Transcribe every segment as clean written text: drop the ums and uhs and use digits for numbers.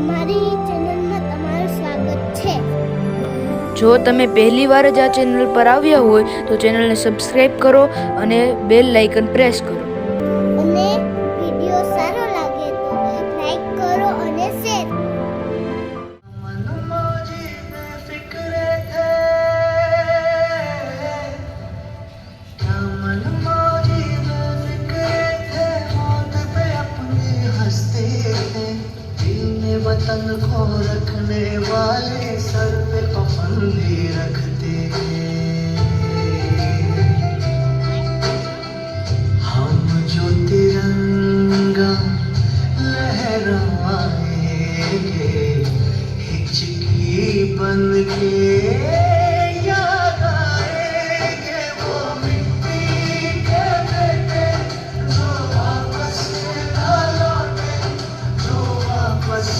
અમારી ચેનલમાં તમારું સ્વાગત છે। જો તમે પહેલી વાર જ આ ચેનલ પર આવ્યા હોય તો ચેનલને સબસ્ક્રાઇબ કરો અને બેલ લાઇકન પ્રેસ કરો। અને વિડિયો સારો લાગે તો લાઈક કરો અને શેર કરો। वतन को रखने वाले सर पे पाबंदी रखते हम जो तिरंगा लहराएंगे हिचकी बन के याद आएंगे वो मिट्टी के बेटे जो वापस ना लौटे जो वापस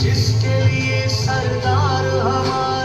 जिसके लिए सरदार हमारे